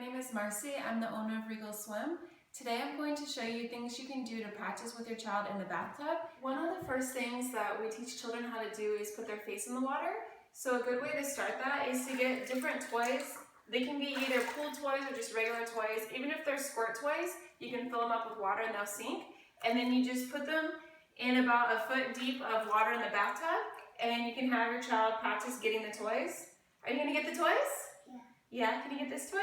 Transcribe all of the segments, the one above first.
My name is Marcy. I'm the owner of Regal Swim. Today I'm going to show you things you can do to practice with your child in the bathtub. One of the first things that we teach children how to do is put their face in the water. So a good way to start that is to get different toys. They can be either pool toys or just regular toys. Even if they're squirt toys, you can fill them up with water and they'll sink. And then you just put them in about a foot deep of water in the bathtub, and you can have your child practice getting the toys. Are you gonna get the toys? Yeah, can you get this toy?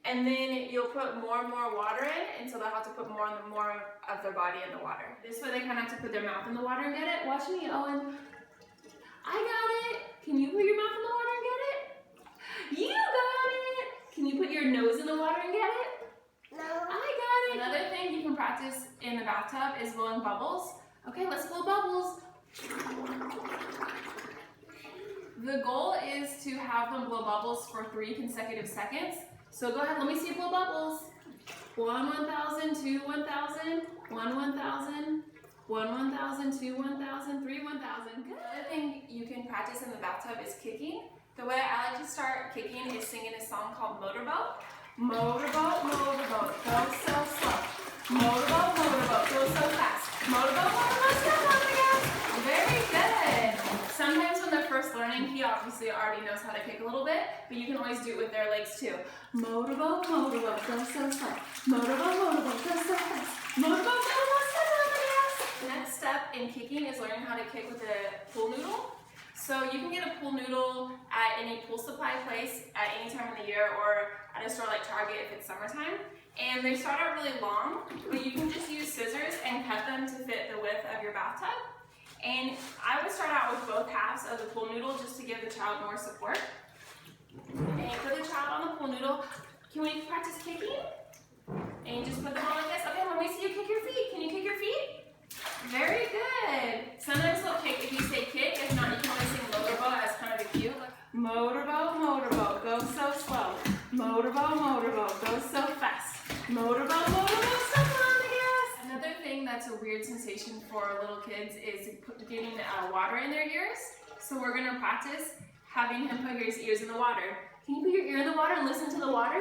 And then you'll put more and more water in until they'll have to put more and more of their body in the water. This way they kind of have to put their mouth in the water and get it. Watch me, Owen. I got it. Can you put your mouth in the water and get it? You got it. Can you put your nose in the water and get it? No. I got it. Another thing you can practice in the bathtub is blowing bubbles. Okay, let's blow bubbles. The goal is to have them blow bubbles for 3 consecutive seconds. So go ahead, let me see you blow bubbles. 1, 1,000, 2, 1,000, 1, 1,000, 1, 1,000, 2, 1,000, 3, 1,000. Good. Another thing you can practice in the bathtub is kicking. The way I like to start kicking is singing a song called Motorboat. Motorboat, motorboat, go so slow. Motorboat, motorboat, go so fast. Motorboat, motorboat, step on the gas. Very good. Sometimes when they're first learning, he obviously already knows how to kick a little bit, but you can always do it with their legs too. Motorboat, motorboat, go so slow. Motorboat, motorboat, go so fast. Motorboat, motorboat, step on the gas. The next step in kicking is learning how to kick with a pool noodle. So you can get a pool noodle at any pool supply place at any time of the year, or at a store like Target if it's summertime. And they start out really long, but you can just use scissors and cut them to fit the width of your bathtub. And I would start out with both halves of the pool noodle just to give the child more support. And you put the child on the pool noodle. Can we practice kicking? And you just put them on like this. Okay, let me see you kick your feet. Can you kick your feet? Very good. Sometimes they'll kick if you say kick. If not, you can always sing motorboat as kind of a cue. Motorboat, motorboat, go so slow. Motorboat, motorboat, go so fast. Motorboat, motorboat, step on the gas. Another thing that's a weird sensation for little kids is getting water in their ears. So we're going to practice having him put his ears in the water. Can you put your ear in the water and listen to the water?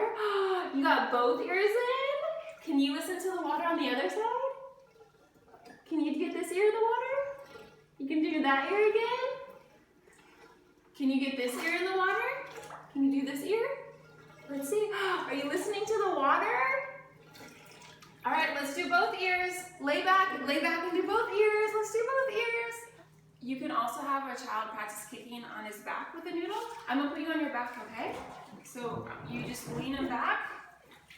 You got both ears in? Can you listen to the water on the other side? Can you get this ear in the water? You can do that ear again? Can you get this ear in the water? Can you do this ear? Let's see. Are you listening to the water? All right, let's do both ears. Lay back and do both ears. Let's do both ears. You can also have a child practice kicking on his back with a noodle. I'm gonna put you on your back, okay? So you just lean him back,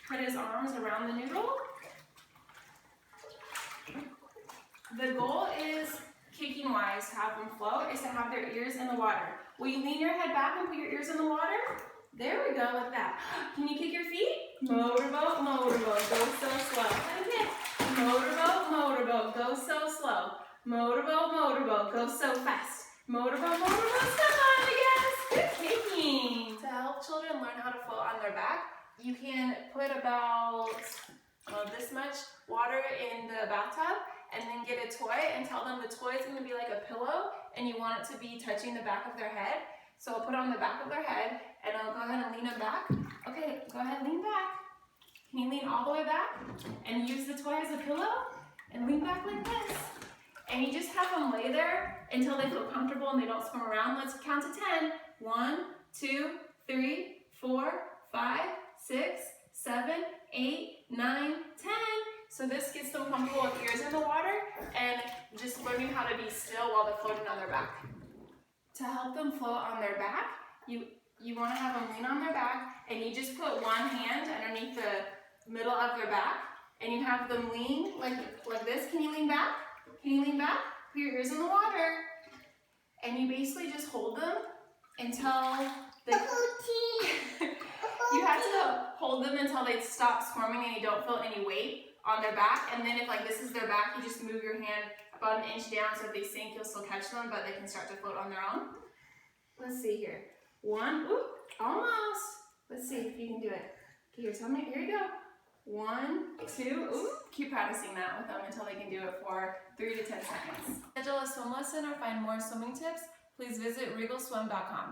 put his arms around the noodle. The goal is, kicking wise, to have them float, is to have their ears in the water. Will you lean your head back and put your ears in the water? There we go, like that. Can you kick your feet? Motorboat, motorboat, go so slow. And kick. Motorboat, motorboat, go so slow. Motorboat, motorboat, go so fast. Motorboat, motorboat, step on the gas. Good kicking. To help children learn how to float on their back, you can put about this much water in the bathtub and then get a toy and tell them the toy is going to be like a pillow and you want it to be touching the back of their head. So I'll put it on the back of their head and I'll go ahead and lean them back. Okay, go ahead, lean back. Can you lean all the way back and use the toy as a pillow and lean back like this? And you just have them lay there until they feel comfortable and they don't swim around. Let's count to 10. 1, 2, 3, 4, 5, 6, 7, 8, 9, 10. So this gets them comfortable with ears in the water and just learning how to be still while they're floating on their back. To help them float on their back, you want to have them lean on their back and you just put one hand underneath the middle of their back and you have them lean like this. Can you lean back? Can you lean back? Put your ears in the water. And you basically just hold them until they... You have to hold them until they stop squirming and you don't feel any weight on their back. And then if like this is their back, you just move your hand about an inch down, so if they sink, you'll still catch them, but they can start to float on their own. Let's see here. 1, ooh, almost. Let's see if you can do it. Okay, here, tell me, here you go. 1, 2, ooh. Keep practicing that with them until they can do it for 3 to 10 seconds. To schedule a swim lesson or find more swimming tips, please visit regalswim.com.